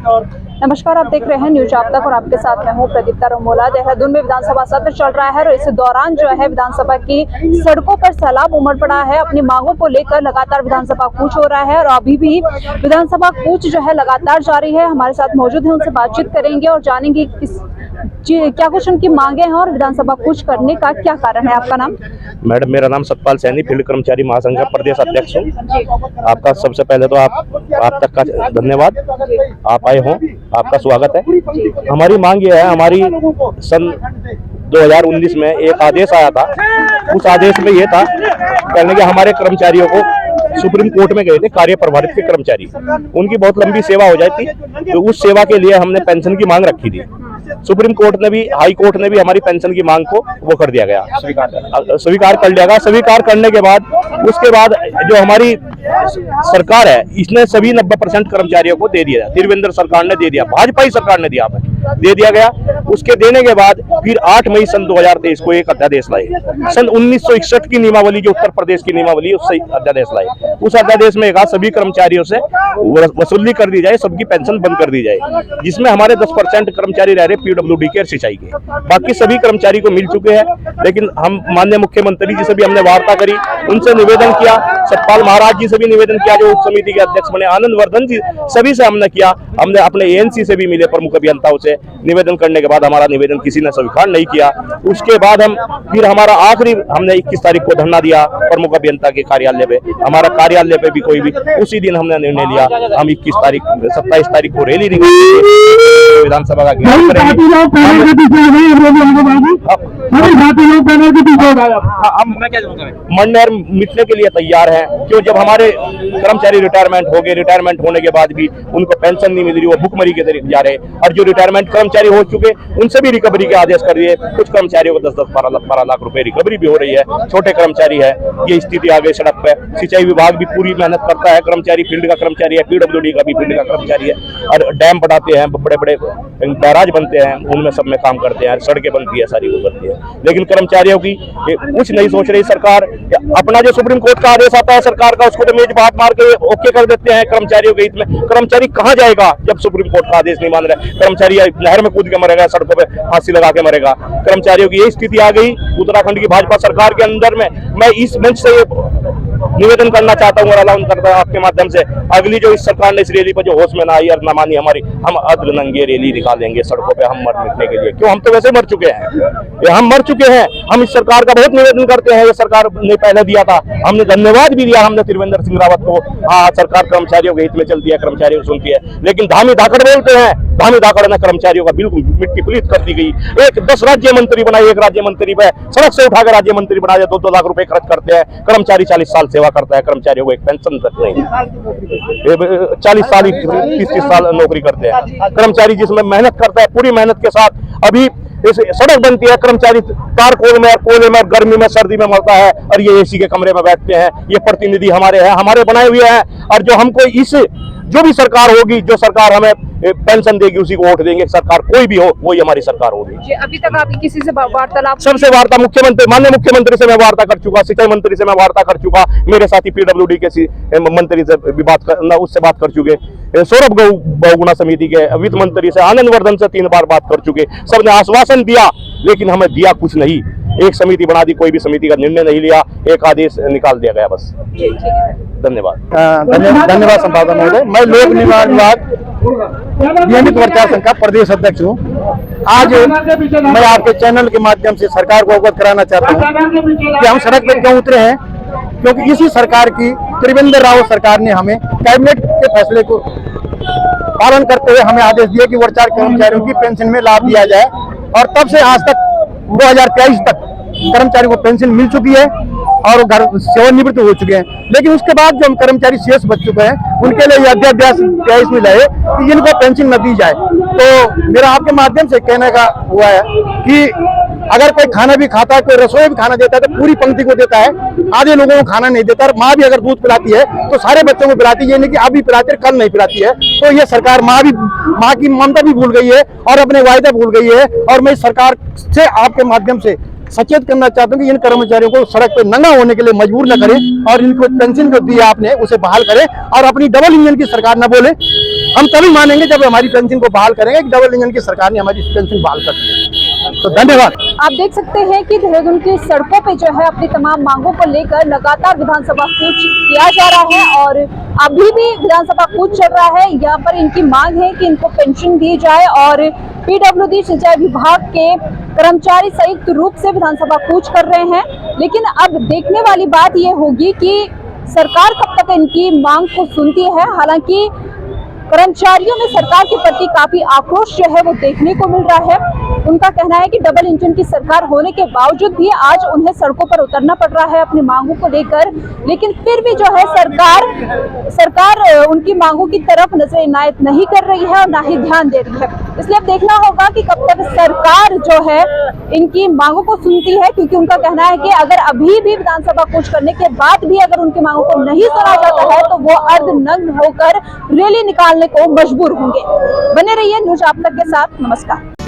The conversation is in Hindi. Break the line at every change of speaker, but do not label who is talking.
नमस्कार, आप देख रहे हैं न्यूज आप तक और आपके साथ मैं हूं प्रदीप्ता रोमोला। देहरादून में विधानसभा सत्र चल रहा है और इस दौरान जो है विधानसभा की सड़कों पर सैलाब उमड़ पड़ा है। अपनी मांगों को लेकर लगातार विधानसभा कूच हो रहा है और अभी भी विधानसभा कूच जो है लगातार जारी है। हमारे साथ मौजूद है, उनसे बातचीत करेंगे और जानेंगे क्या कुछ उनकी मांगे हैं और विधानसभा कूच करने का क्या कारण है। आपका नाम?
मैडम, मेरा नाम सतपाल सैनी, फील्ड कर्मचारी महासंघ का प्रदेश अध्यक्ष हूँ। आपका सबसे पहले तो आप तक का धन्यवाद, आप आए हो, आपका स्वागत है। हमारी मांग ये है, हमारी सन 2019 में एक आदेश आया था। उस आदेश में ये था कहने के हमारे कर्मचारियों को सुप्रीम कोर्ट में गए थे, कार्य प्रभारित के कर्मचारी, उनकी बहुत लंबी सेवा हो जाती, तो उस सेवा के लिए हमने पेंशन की मांग रखी थी। सुप्रीम कोर्ट ने भी, हाई कोर्ट ने भी हमारी पेंशन की मांग को वो कर दिया गया, स्वीकार कर लिया गया। स्वीकार करने के बाद उसके बाद जो हमारी सरकार है, इसने सभी 90% कर्मचारियों को दे दिया। त्रिवेंद्र सरकार ने दे दिया, भाजपा सरकार ने दिया, दे दिया गया। उसके देने के बाद फिर 8 मई सन 2023 को एक अध्यादेश लाए। सन 1961 की नियमावली, जो उत्तर प्रदेश की नियमावली, उससे अध्यादेश लाए। उस अध्यादेश में कहा सभी कर्मचारियों से वसूली कर दी जाए, सबकी पेंशन बंद कर दी जाए, जिसमें हमारे 10% कर्मचारी रह रहे पीडब्ल्यूडी के और सिंचाई के। बाकी सभी कर्मचारी को मिल चुके हैं। लेकिन हम माननीय मुख्यमंत्री जी से भी हमने वार्ता करी, उनसे निवेदन किया, सतपाल महाराज जी से भी निवेदन किया जो उप समिति के अध्यक्ष बने, आनंद वर्धन जी, सभी से हमने किया। हमने अपने एएनसी से भी मिले, प्रमुख अभियंताओं से निवेदन करने के बाद हमारा निवेदन किसी ने स्वीकार नहीं किया। उसके बाद फिर हमारा आखिरी हमने 21 तारीख को धरना दिया प्रमुख अभियंता के कार्यालय पे। हमारा कार्यालय पे भी कोई भी, उसी दिन हमने निर्णय लिया, हम 27 तारीख को रैली निकालेंगे, विधानसभा का घेराव करेंगे। हम मंडर मिटने के लिए तैयार हैं। क्यों? जब हमारे कर्मचारी रिटायरमेंट हो गए, रिटायरमेंट होने के बाद भी उनको पेंशन नहीं मिल रही, वो भुखमरी के तरीके जा रहे, और जो रिटायरमेंट कर्मचारी हो चुके उनसे भी रिकवरी के आदेश कर दिए। कुछ कर्मचारियों को 10-12 लाख रुपए रिकवरी भी हो रही है, छोटे कर्मचारी है। ये स्थिति आ गई सड़क पे। सिंचाई विभाग भी पूरी मेहनत करता है, कर्मचारी फील्ड का कर्मचारी है, पीडब्ल्यूडी का भी फील्ड का कर्मचारी है, और डैम बनाते हैं, बड़े बड़े बैराज बनते हैं, उनमें सब में काम करते हैं, सड़कें बनती है, सारी वो करती है। लेकिन कर्मचारियों की कुछ नहीं सोच रही सरकार। अपना जो सुप्रीम कोर्ट का आदेश आता है सरकार का, उसको तो मेज बात मार के ओके कर देते हैं कर्मचारियों के हित में। कर्मचारी कहाँ जाएगा जब सुप्रीम कोर्ट का आदेश नहीं मान रहे? कर्मचारी नहर में कूद के मरेगा, सड़कों पे फांसी लगा के मरेगा। कर्मचारियों की यही स्थिति आ गई उत्तराखंड की भाजपा सरकार के अंदर में। मैं इस मंच से निवेदन करना चाहता हूँ और अलाउन करता हूँ आपके माध्यम से, अगली जो इस सरकार ने इस रैली पर जो होश में ना आई और ना मानी हमारी, हम अद्र नंगे रैली निकालेंगे सड़कों पे, हम मर मिटने के लिए। क्यों? हम तो वैसे मर चुके हैं, हम मर चुके हैं। हम इस सरकार का बहुत निवेदन करते हैं, ये सरकार ने पहले दिया था, हमने धन्यवाद भी दिया हमने त्रिवेंद्र सिंह रावत को। हाँ, सरकार कर्मचारियों के हित में चलती है, कर्मचारियों को सुनती है, लेकिन धामी धाकड़ बोलते हैं। धामी धाकड़ ने कर्मचारियों का बिल्कुल मिट्टी पुलित कर दी गई। 10 राज्य मंत्री बनाए, एक राज्य मंत्री पे सड़क से उठाकर राज्य मंत्री बना दिया, 2-2 लाख रुपए खर्च करते हैं। कर्मचारी 40 साल सेवा करता है, कर्मचारियों को एक पेंशन तक नहीं। 40 साल 30 साल नौकरी करते हैं कर्मचारी, जिसमें मेहनत करता है पूरी मेहनत के साथ। अभी सड़क बनती है, कर्मचारी कार कोयले में गर्मी में सर्दी में मरता है, और ये एसी के कमरे में बैठते हैं। ये प्रतिनिधि हमारे हैं, हमारे बनाए हुए हैं। और जो हमको जो भी सरकार होगी, जो सरकार हमें पेंशन देगी, उसी को वोट देंगे। सरकार कोई भी हो, वही हमारी सरकार होगी।
अभी तक आप किसी से वार्तालाप?
सबसे वार्ता माननीय मुख्यमंत्री से मैं वार्ता कर चुका, सिंचाई मंत्री से मैं वार्ता कर चुका, मेरे साथी पीडब्ल्यूडी के मंत्री से भी उससे बात कर चुके, सौरभ बहुगुणा समिति के वित्त मंत्री से, आनंद वर्धन से 3 बार बात कर चुके। सबने आश्वासन दिया, लेकिन हमें दिया कुछ नहीं। एक समिति बना दी, कोई भी समिति का निर्णय नहीं लिया, एक आदेश निकाल दिया गया बस। धन्यवाद।
धन्यवाद संपादक महोदय। मैं लोक निर्माण विभाग नियमित वर्चा संघ का प्रदेश अध्यक्ष हूँ। आज मैं आपके चैनल के माध्यम से सरकार को अवगत कराना चाहता हूँ कि हम सड़क पर क्यों उतरे हैं। क्योंकि इसी सरकार की, त्रिवेंद्र रावत सरकार ने हमें कैबिनेट के फैसले को पालन करते हुए हमें आदेश दिया कि वर्चार कर्मचारियों की पेंशन में लाभ दिया जाए, और तब से आज तक 2023 तक कर्मचारियों को पेंशन मिल चुकी है और घर सेवानिवृत्त हो चुके हैं। लेकिन उसके बाद जो हम कर्मचारी शेष बच चुके हैं, उनके लिए अध्यादेश में लाए कि इनको पेंशन न दी जाए। तो मेरा आपके माध्यम से कहने का हुआ है कि अगर कोई खाना भी खाता है, कोई रसोई भी खाना देता है, तो पूरी पंक्ति को देता है, आधे लोगों को खाना नहीं देता। माँ भी अगर दूध पिलाती है तो सारे बच्चों को पिलाती है, ये नहीं कि आप भी पिलाती है कल नहीं पिलाती है। तो ये सरकार माँ की ममता भी भूल गई है और अपने वायदा भूल गई है। और मैं सरकार से आपके माध्यम से सचेत करना चाहता हूँ कि इन कर्मचारियों को सड़क पे नंगा होने के लिए मजबूर न करें और इनको पेंशन जो दिया आपने उसे बहाल करें और अपनी डबल इंजन की सरकार न बोले। हम तभी मानेंगे जब हमारी पेंशन को बहाल करेंगे कि डबल इंजन की सरकार ने हमारी पेंशन बहाल कर दी है। तो धन्यवाद।
आप देख सकते हैं कि देहरादून की सड़कों पे जो है अपनी तमाम मांगों को लेकर लगातार विधानसभा कूच किया जा रहा है और अभी भी विधानसभा कूच चल रहा है। यहाँ पर इनकी मांग है कि इनको पेंशन दी जाए और पीडब्ल्यूडी सिंचाई विभाग के कर्मचारी संयुक्त रूप से विधानसभा कूच कर रहे हैं। लेकिन अब देखने वाली बात यह होगी कि सरकार कब तक इनकी मांग को सुनती है। हालांकि कर्मचारियों में सरकार के प्रति काफी आक्रोश जो है वो देखने को मिल रहा है। उनका कहना है कि डबल इंजन की सरकार होने के बावजूद भी आज उन्हें सड़कों पर उतरना पड़ रहा है अपनी मांगों को लेकर। लेकिन फिर भी जो है सरकार उनकी मांगों की तरफ नजर इनायत नहीं कर रही है और ना ही ध्यान दे रही है। इसलिए अब देखना होगा कि कब तक सरकार जो है इनकी मांगों को सुनती है, क्योंकि उनका कहना है कि अगर अभी भी विधानसभा कूच करने के बाद भी अगर उनकी मांगों को नहीं सुना जाता है तो वो अर्धनग्न होकर रैली निकालने को मजबूर होंगे। बने रहिए न्यूज आप तक के साथ। नमस्कार।